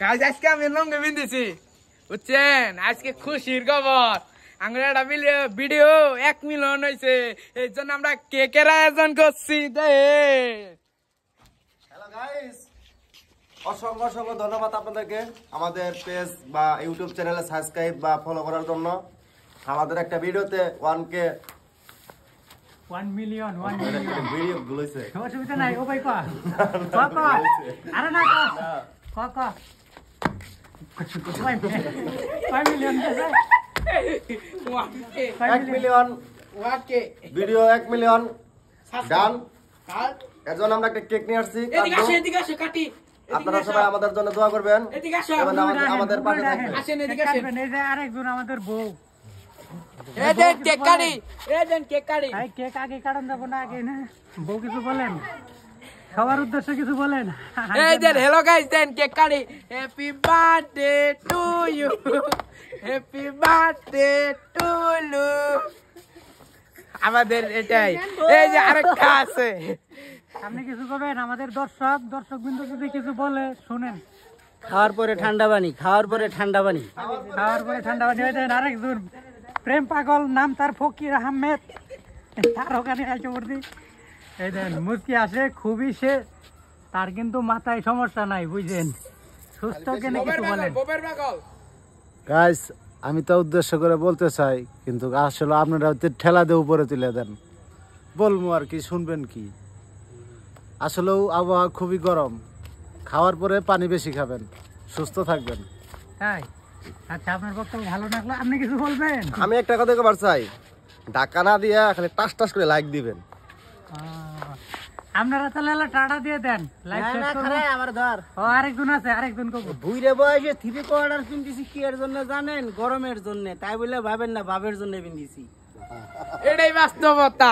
guys আজকে আমি লঙ্গি বিন্দিছি বুঝছেন আজকে খুশির খবর আমরা একটা ভিডিও 1 মিলিয়ন হয়েছে এই জন্য আমরা কেকের আয়োজন করছি হ্যালো গাইস অসংখ্য ধন্যবাদ আপনাদেরকে আমাদের পেজ বা ইউটিউব চ্যানেলে সাবস্ক্রাইব বা ফলো করার জন্য আমাদের একটা ভিডিওতে 1 মিলিয়ন ভিডিও গুলোইছে অসুবিধা নাই ও ভাই কয়া আরে না কয়া 5 মিলিয়ন 1 মিলিয়ন ভিডিও 1 মিলিয়ন ডান এজন্য আমরা একটা কেক নিয়ে আসছি এদিকে আসো কাটি আপনারা সবাই আমাদের জন্য দোয়া করবেন এবং আমাদের পাশে থাকবেন আসেন এদিকে আসেন এই যে আরেকজন আমাদের বউ এই দেন কেক কাটি এই দেন কেক কাটি ভাই কেক আগে কাটন যাব না আগে না বউ কিছু বলেন সবার উদ্দেশ্যে কিছু বলেন এই দেন হ্যালো গাইস দেন কেক কাটি happy birthday to you happy birthday to you আমাদের এটাই এই যে আরেকটা আছে আপনি কিছু করবেন আমাদের দর্শক বিন্দু যদি কিছু বলে শুনেন খাওয়ার পরে ঠান্ডা পানি হয়ে যায় আরেকজন প্রেম পাগল নাম তার ফকির আহমেদ তার ওখানে আছে ভর্তি এই দেন মুচকি আসে খুবই সে তার কিন্তু মাথায় সমস্যা নাই বুঝছেন সুস্থ কেন কিছু বলেন গাইস আমি তো উদ্দেশ্য করে বলতে চাই কিন্তু আসলে আপনারা ঠেলা দিয়ে উপরে তুলে দেন বলবো আর কি শুনবেন কি আসলেও আবহাওয়া খুবই গরম খাওয়ার পরে পানি বেশি খাবেন সুস্থ থাকবেন তাই আচ্ছা আপনার বক্তব্য ভালো লাগলো আপনি কিছু বলবেন আমি একটা কথা কবার চাই ঢাকা না দিয়া খালি টাস করে লাইক দিবেন আপনারা তাহলে টাটা দিয়ে দেন লাইক শেয়ার করুন আমার ধর ও আরেকজন আছে আরেকজন কব বুইরে বয়সে থ্রি কোয়ার্টার পিন্দিছি কি এর জন্য জানেন গরমের জন্য তাই বলে ভাবেন না ভাবের জন্য পিন্দিছি এটাই বাস্তবতা